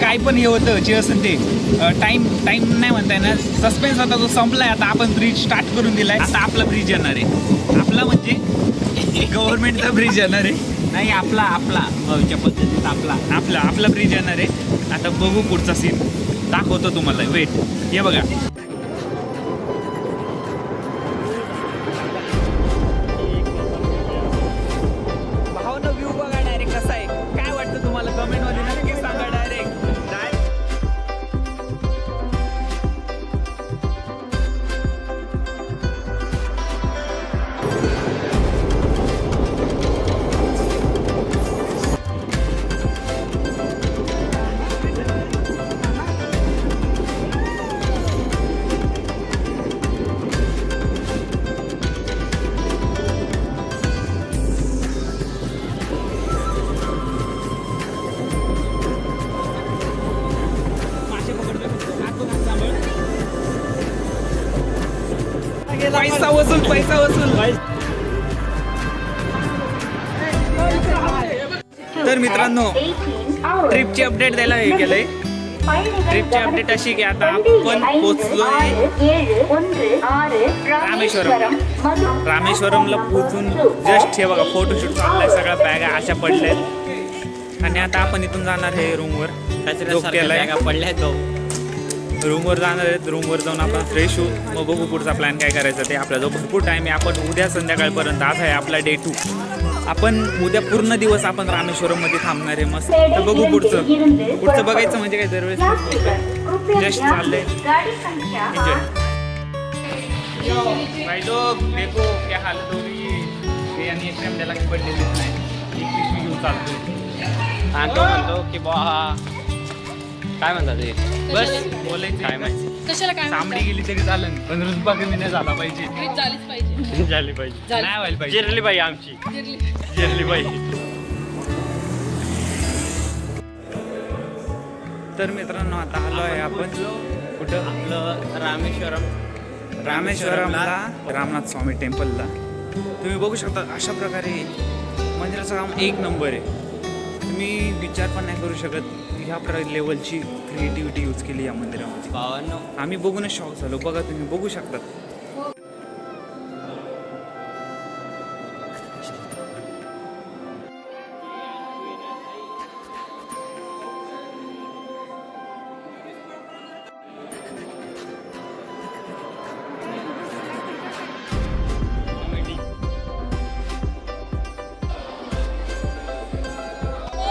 काय पण हे होतं जे असेल ते टाइम नाही म्हणता येणार, सस्पेन्स होता तो संपलाय. आता आपण ब्रिज स्टार्ट करून दिलाय. आता आपला ब्रिज येणार आहे. आपला म्हणजे गव्हर्नमेंटचा ब्रिज येणार आहे. नाही आपला भाऊच्या पद्धतीत आपला ब्रिज येणार आहे. आता बघू पुढचा सीन दाखवतो तुम्हाला. वेट, हे बघा. भावना व्ह्यू बघा डायरेक्ट कसा आहे. काय वाटतं तुम्हाला कमेंट मध्ये नक्की सांगा डायरेक्ट. पैसा वसूल. तर मित्रांनो, ट्रिपची अपडेट द्यायला हे केलंय. ट्रिपची अपडेट अशी की आता आपण पोहोचलोय रामेश्वरमला पोहोचून जस्ट हे बघा फोटोशूट चाललाय. सगळ्या बॅगा अशा पडल्यात आणि आता आपण इथून जाणार आहे रूमवर. रूमवर जाणार आहेत. रूमवर जाऊन आपण फ्रेश होऊ. मग बघू पुढचा प्लॅन काय करायचं ते. आपला जो भरपूर टाईम आहे. आपण उद्या संध्याकाळपर्यंत, आज आहे आपला डे 2. आपण उद्या पूर्ण दिवस आपण रामेश्वरममध्ये थांबणार आहे. मस्त. तर बघू पुढचं बघायचं म्हणजे काय दरवेळेस जस्ट चाललंय. एन्जॉय. भाई लोग देखो क्या हालत हो गई है. यांनी एकदम त्याला पडलेलीच नाही. एक पिशवी घेऊन चालतोय. आणतो म्हणतो की बा काय म्हणतात ते बस बोलायचं काय माहिती. कशाला काय सामडी गेली तरी चालेल, पण रुजबा कमी नाही झाला पाहिजे. झालीच पाहिजे. झाली पाहिजे. नाही व्हायला पाहिजे. जिरली बाई आमची. जिरली बाई. तर मित्रांनो, आता आलो आहे आपण कुठं? आपलं रामेश्वरमला रामनाथ स्वामी टेम्पलला. तुम्ही बघू शकता अशा प्रकारे मंदिराचं काम एक नंबर आहे. तुम्ही विचार पण नाही करू शकत ह्या लेवलची क्रिएटिव्हिटी यूज केली या मंदिरामध्ये. भावांनो, आम्ही बघूनच शॉक झालो. बघा, तुम्ही बघू शकता.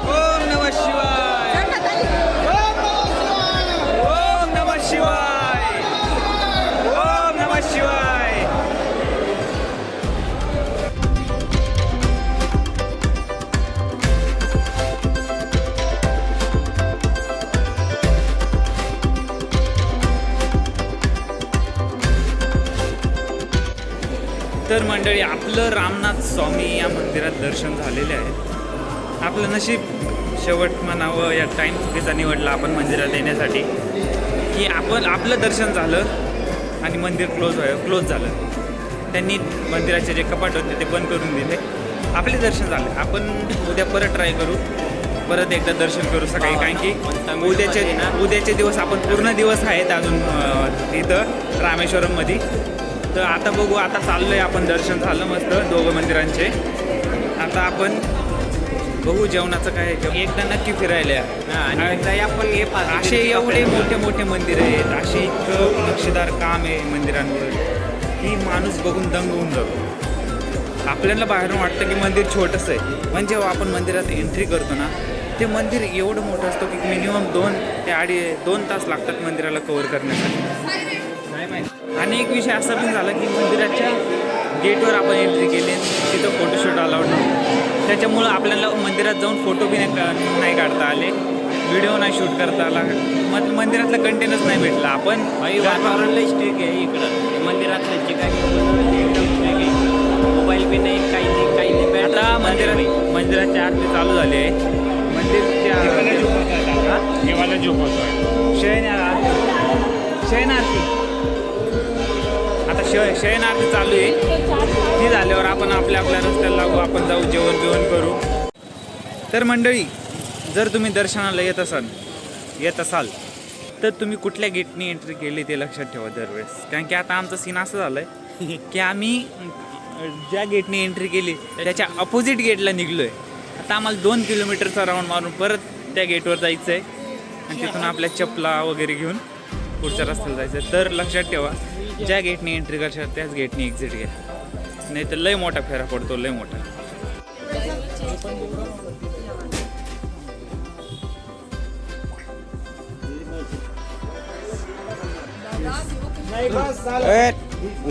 ओम नमः शिवाय. ओम नमः शिवाय. ओम नमः शिवाय. तर मंडळी, आपलं रामनाथ स्वामी या मंदिरात दर्शन झालेले आहे. आपलं नशीब शेवट म्हणावं या टाईम चुकीचा निवडला आपण मंदिरात येण्यासाठी, की आपलं दर्शन झालं आणि मंदिर क्लोज झालं. त्यांनी मंदिराचे जे कपाट होते ते बंद करून दिले. आपले दर्शन झाले. आपण उद्या परत ट्राय करू, परत एकदा दर्शन करू सकाळी. कारण की उद्याचे दिवस आपण पूर्ण दिवस आहेत अजून इथं रामेश्वरममध्ये. तर आता बघू. आता चाललो आहे आपण. दर्शन झालं मस्त दोघं मंदिरांचे. आता आपण बघू जेवणाचं काय. एकदा नक्की फिरायला आणि आपण हे असे एवढे मोठे मोठे मंदिर आहेत. असे इतकं नक्षीदार काम आहे मंदिरांवर की माणूस बघून दंग होऊन जातो. आपल्याला बाहेरून वाटतं की मंदिर छोटंसं आहे, पण जेव्हा आपण मंदिरात एंट्री करतो ना, ते मंदिर एवढं मोठं असतं की मिनिमम 2 ते 2.5 तास लागतात मंदिराला कव्हर करण्यासाठी. आणि एक विषय असा पण झाला की मंदिराच्या गेटवर आपण एंट्री केली, तिथं फोटोशूट अलाउड नव्हतं. त्याच्यामुळं आपल्याला मंदिरात जाऊन फोटो बी नाही काढता आले, व्हिडिओ नाही शूट करता आला. मंदिरातला कंटेनच नाही भेटला. आपण वातावरणला स्ट्रिक आहे इकडं मंदिरातलं. जे काही एकदम स्ट्रिक आहे. मोबाईल बी नाही, काही नाही. आता मंदिराची आरती चालू झाली आहे. मंदिरच्या शयन आरती आता शयन आरती चालू आहे. ती झाल्यावर आपण आपल्या रस्त्याला लागू. आपण जाऊ, जेवण बिवण करू. तर मंडळी, जर तुम्ही दर्शनाला येत असाल येत असाल तर तुम्ही कुठल्या गेटनी एंट्री केली ते लक्षात ठेवा दरवेळेस. कारण की आता आमचं सीन असं झालं आहे की आम्ही ज्या गेटनी एंट्री केली त्याच्या अपोजिट गेटला निघलो आहे. आता आम्हाला 2 किलोमीटरचा राऊंड मारून परत त्या गेटवर जायचं आहे आणि तिथून आपल्या चपला वगैरे घेऊन पुढच्या रस्त्याला जायचं आहे. तर लक्षात ठेवा ज्या गेटनी एंट्री करशाल त्याच गेटनी एक्झिट घ्या, नाही तर लय मोठा फेरा पडतो, लय मोठा.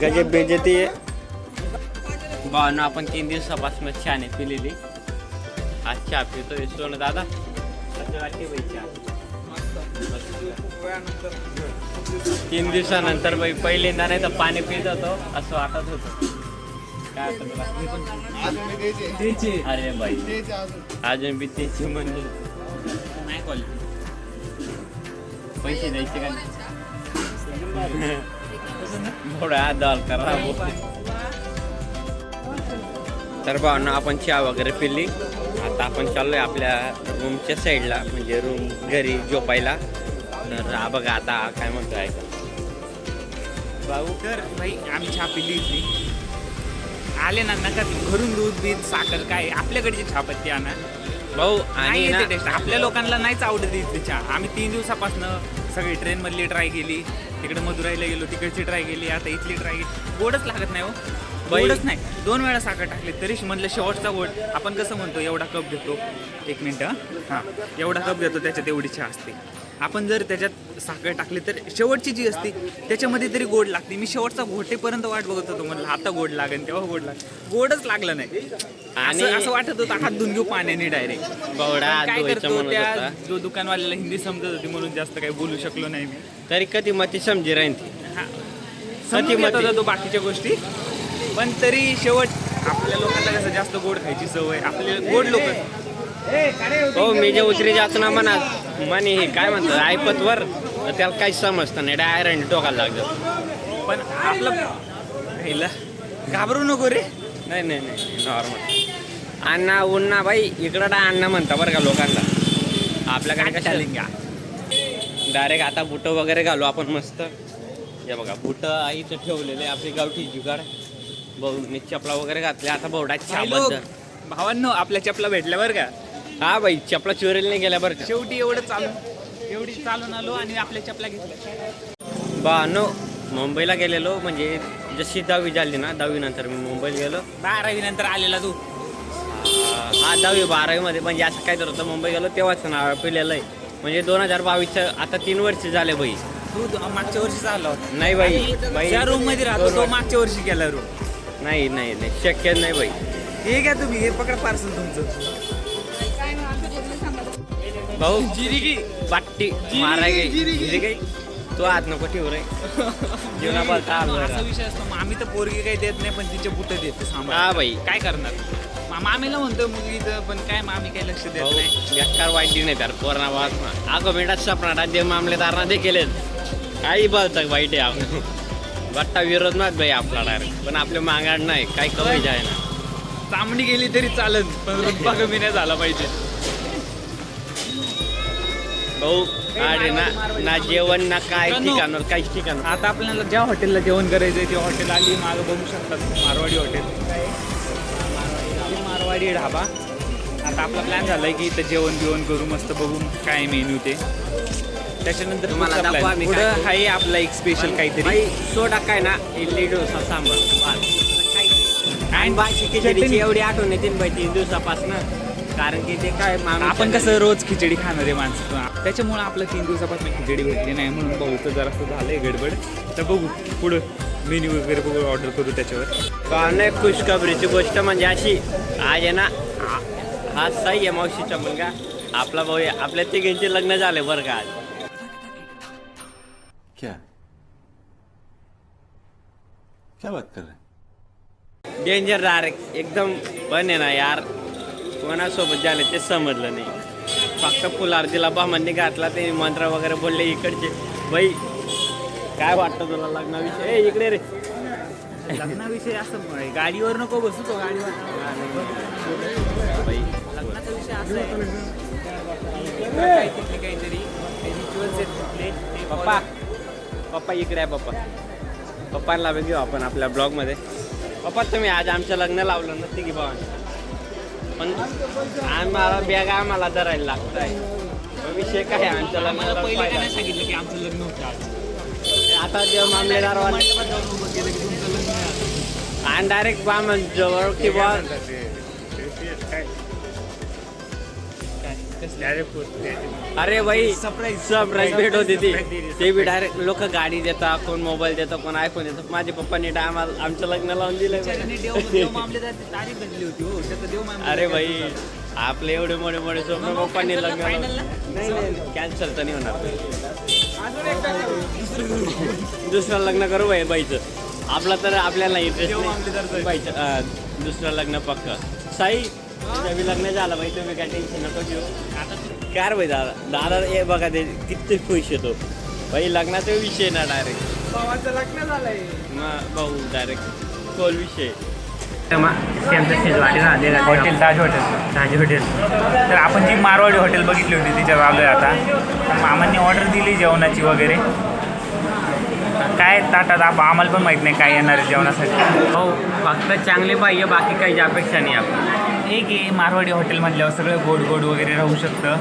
गजब बेजती आहे भावना. आपण 3 दिवसापासून छान आहे पिलेली. आज चहा पितोय सोनं दादा. 3 दिवसानंतर बाई पहिल्यांदा नाही तर पाणी पित होतो असं वाटत होतं. काय अरे बाई अजून बी त्याची म्हणजे नाही कॉल पैसे द्यायचे का थोडा दल करा. तर भावना आपण चहा वगैरे पिली. आता आपण चाललोय आपल्या रूमच्या साईडला म्हणजे रूम घरी झोपायला. तर हा बघा आता काय म्हणतो ऐका भाऊ. तर भाई आम्ही चहा पिली इथली आले ना, नका घरून दूध बीत साखर काय आपल्याकडची चहापत्ती आणा भाऊ. आणि आणि टेस्ट आपल्या लोकांना नाहीच आवडत इथली चहा. आम्ही 3 दिवसापासून सगळी ट्रेनमधली ट्राय केली, तिकडे मदुराईला गेलो तिकडची ट्राय केली, आता इथली ट्राय केली. गोडच लागत नाही हो, गोडच नाही. 2 वेळा साखर टाकली तरी म्हणलं शेवटचा गोड. आपण कसं म्हणतो एवढा कप घेतो, 1 मिनटं हां, एवढा कप घेतो त्याच्यात एवढी चहा असते. आपण जर त्याच्यात साखर टाकली तर शेवटची जी असते त्याच्यामध्ये तरी गोड लागते. मी शेवटचा घोटेपर्यंत वाट बघत होतो, म्हणलं आता गोड लागेल तेव्हा गोड लागेल, गोडच लागलं नाही. आणि असं वाटत होतं हात धुवून घेऊ पाण्याने डायरेक्ट. काय करतो त्या जो दुकानवाल्याला हिंदी समजत होती म्हणून जास्त काही बोलू शकलो नाही मी. तरी कधी मती समजी राहील हां, समजून घेत होता तो बाकीच्या गोष्टी. पण तरी शेवट आपल्या लोकांना कसं जास्त गोड खायची सवय, आपले गोड लोक. हो मी जे उतरी जातो ना म्हणा म्हणे हे काय म्हणतात ऐपतवर तर त्याला काहीच समजतं नाही, डायरेक्ट टोकायला लागतं. पण आपलं राहिलं घाबरू नको रे. नाही नाही नाही नॉर्मल. अण्णा उन्ना बाई इकडं अण्णा म्हणता बरं का लोकांना. आपल्याकडे कशा डायरेक्ट आता बुटं वगैरे घालू आपण मस्त. हे बघा बुटं इथं ठेवलेले आपली गावठी जुगाड. भाऊ चपला वगैरे घातल्या. आता भाऊ भावांनो आपल्या चपला भेटल्या बरं का. हा बाई चपला चोरीला नाही गेल्या बरं का. शेवटी एवढी चालून आलो आणि आपल्या चपला घेतल्या. भावांनो मुंबईला गेलेलो म्हणजे जशी 10वी झाली ना 10वी नंतर मी मुंबईला गेलो. 12वी नंतर आलेला तू. हा 10वी 12वी मध्ये म्हणजे असं काय होतं मुंबई गेलो तेव्हाच नाव पिलेलं आहे. म्हणजे 2022चं आता 3 वर्ष झाले बाई. तू मागच्या वर्षी आला होता. नाही बाई ज्या रूम मध्ये राहतो तो मागच्या वर्षी गेला रूम. नाही नाही नाही शक्य नाही बाई. हे घ्या तुम्ही, हे पकडा पार्सल तुमचं. भाऊ बाट्टी माराय गे तो आत नको ठेवू रे. जीवना बोलता असा विषय असतो. आम्ही तर पोरगी काही देत नाही पण तिचे बुटं देते सांभाळ. हा बाई काय करणार. मामीला म्हणतोय मुलगीचं पण काय मामी काही लक्ष देत नाही. बेकार वाईट नाही तर कोरोना वाचना आगो बेटा सपना जे मामलेदारांना देखील काही बोलतं वाईट आहे. आपण बट्टा विरोध नाही बाई आपला डायरेक्ट. पण आपल्या मागाड नाही काही कमी जाय ना. चामडी गेली तरी चालत पण रुपा कमी नाही झाला पाहिजे. भाऊ अरे ना जेवण ना काय ठिकाणवर काहीच ठिकाण. आता आपल्याला ज्या हॉटेलला जेवण करायचंय ते हॉटेल आली मागं बघू शकतात. मारवाडी हॉटेल, मारवाडी ढाबा. आता आपला प्लॅन झालाय की इथं जेवण बिवण करू मस्त बघून काय मेन्यू ते. त्याच्यानंतर मला दाखवा मी पुढं आहे आपला एक स्पेशल काहीतरी सोडा काय ना इडली डोसा सांबार आणि बाकी खिचडीची एवढी आठवण येते बाई 3 दिवसापासून. कारण की ते काय आपण कसं रोज खिचडी खाणारे माणसं, त्याच्यामुळे आपलं 3 दिवसापासून खिचडी भेटली नाही म्हणून भाऊचं जरासं झालंय गडबड. तर बघू पुढं मेन्यू वगैरे बघू ऑर्डर करू त्याच्यावर. नाही खुशखबरीची गोष्ट म्हणजे अशी आज आहे ना हा सही आहे मावशीचा मुलगा आपला भाऊ. आपल्या तिघांचे लग्न झाले बरं का आज. क्या बात कर रहे. डेंजर डायरेक्ट एकदम. पण आहे ना यार कोणासोबत झाले ते समजलं नाही. फक्त फुलारतीला बामांनी घातला ते मंत्र वगैरे बोलले इकडचे. बाई काय वाटतं तुला लग्नाविषयी. इकडे रे लग्नाविषयी असं गाडीवर नको बसू तो गाडीवर. बाई लग्नाचा विषय असा आहे काहीतरी पप्पा इकडे आहे पप्पा. पप्पांना घेऊ आपण आपल्या ब्लॉगमध्ये. पप्पा तुम्ही आज आमचं लग्न लावलं नसते की भावा, पण आम्हाला बॅग आम्हाला धरायला लागत आहे. विषय काय आहे आमचं लग्न सांगितलं की आमचं लग्न होतं आज. आता जेव्हा मामलेदार आणि डायरेक्ट बामण जवळ किंवा अरे भाई सरप्राईज भेट होती ती. ते बी डायरेक्ट लोक गाडी देतात, कोण मोबाईल देतं, कोण आयफोन देतं. माझ्या पप्पांनी आम्हाला आमचं लग्न लावून दिलं. अरे भाई आपले एवढे मोठे मोठे स्वप्न पप्पांनी लग्न नाही कॅन्सल तर नाही होणार. दुसरं लग्न करू भाई बाईचं. आपलं तर आपल्याला इंटरेस्ट नाही बाईचं. दुसरं लग्न पक्क. साई तुझं लग्न झालं भाई, तुम्ही काय टेन्शन नको घेऊ. काय भाई दादा हे बघा ते किती खुश येतो भाई. लग्नाचा विषय ना डायरेक्ट भावाचं लग्न झालंय. मग भाऊ डायरेक्ट खोल विषय. हॉटेल ताज हॉटेल. तर आपण जी मारवाडी हॉटेल बघितली होती तिच्यावर आलो आहे आता. मामांनी ऑर्डर दिली जेवणाची वगैरे. काय ताटात आम्हाला पण माहीत नाही काय येणार आहे जेवणासाठी. हो फक्त चांगले पाहिजे, बाकी काही अपेक्षा नाही आपण. एक आहे मारवाडी हॉटेल म्हटल्यावर सगळं गोड गोड वगैरे राहू शकतं.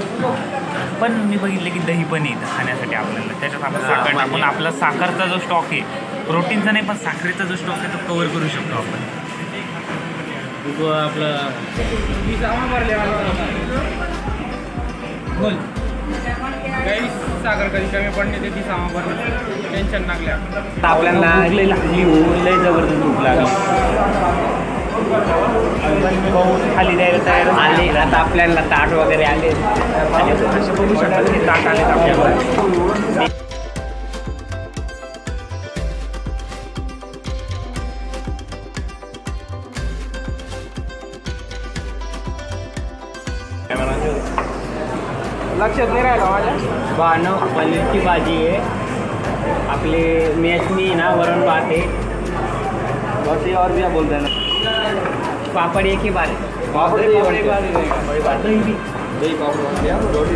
पण मी बघितलं की दही पण येतं खाण्यासाठी आपल्याला. त्याच्यात आपण साखर टाकून आपला साखरचा जो स्टॉक आहे, प्रोटीनचा नाही पण साखरेचा जो स्टॉक आहे तो कव्हर करू शकतो आपण. आपलं बोल काही साखर कधी कमी पडणे ते ती सामा भरणे टेन्शन लागल्या. आपल्याला लय जबरदस्त भूक लागली. खाली द्यायला तयार आले आता आपल्याला ताट वगैरे आले. असे बघू शकतात की ताट आले आपल्याला. लक्षात नाही राहिलं माझ्या. बाणव पनीरची भाजी आहे. आपले मेसनी ना वरण भात आहे. बस और भी बोलते हैं ना. पापड एक ही बार पापड़ दही रोटी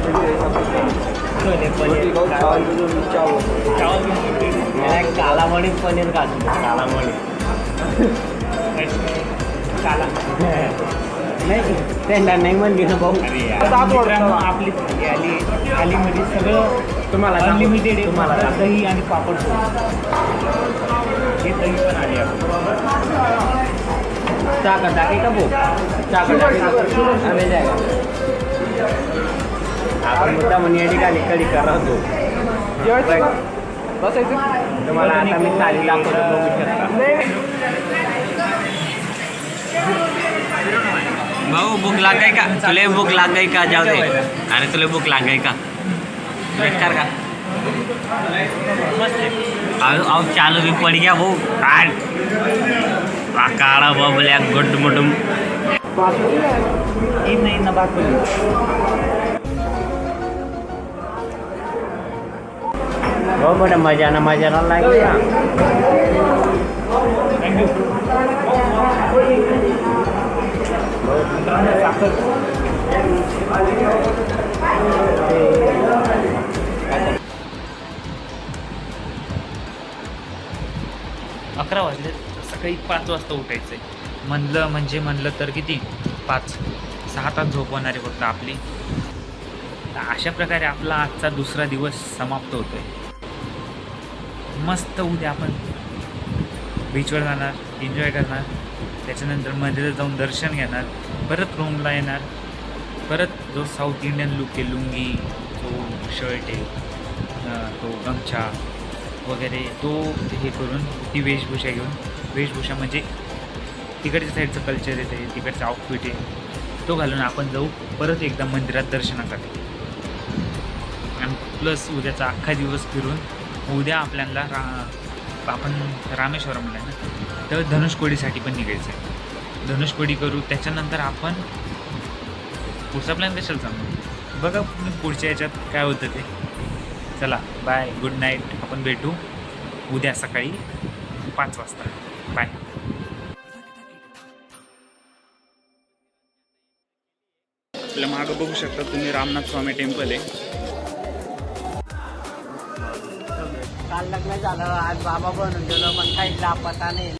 छोले पनीर कालामणी पनीर घालून कालामणी नाही त्यांना नाही म्हणली ना भाऊ. मित्रांनो आपली थाली थालीमध्ये सगळं तुम्हाला अनलिमिटेड आहे. तुम्हाला दही आणि पापड हे दही पण आली चाकर टाके का भाऊ चाकर अरे जाएगा. आपण मुद्दा म्हणे या ठिकाणी कडी करतो. बसायचं तुम्हाला आता मी थाली दाखवतो बघू शकता. भाऊ भूक लाग गई का? तुला भूक लाग गई का? जाऊ दे. अरे तुला भूक लाग गई का? वेट कर का? अब चालू भी पड़ गया वो काड़ा बबल्या गुड मुडुम. नाही ना बाकी हो बड़ा मजा ना लाग गया. अकरा वाजले. सकाळी 5 वाजता उठायचं आहे. म्हणलं तर किती 5-6 तास झोप होणार आहे फक्त आपली. अशा प्रकारे आपला आजचा दुसरा दिवस समाप्त होतो आहे. मस्त उद्या आपण बीचवर जाणार, एन्जॉय करणार. त्याच्यानंतर मंदिरात जाऊन दर्शन घेणार, परत रूमला येणार. परत जो साऊथ इंडियन लुक आहे, लुंगी, जो शर्ट आहे, तो गमछा वगैरे, तो हे करून ती वेशभूषा घेऊन, वेशभूषा म्हणजे तिकडच्या साईडचं कल्चर आहे, ते तिकडचं आउटफिट आहे, तो घालून आपण जाऊ परत एकदा मंदिरात दर्शनासाठी. आणि प्लस उद्याचा अख्खा दिवस फिरून उद्या आपल्याला आपण रामेश्वरमला आहे ना, तर धनुष्कोडीसाठी पण निघायचं आहे. धनुष्कोडी करू. त्याच्यानंतर आपण पुढचा प्लॅन कशाला सांगू बघा पुढच्या याच्यात काय होतं ते. चला बाय, गुड नाईट. आपण भेटू उद्या सकाळी 5 वाजता. बाय. आपल्या मागं बघू शकता तुम्ही रामनाथ स्वामी टेम्पल आहे. काल लग्न झालं आज बाबा बनून गेलो पण काही लापता नाही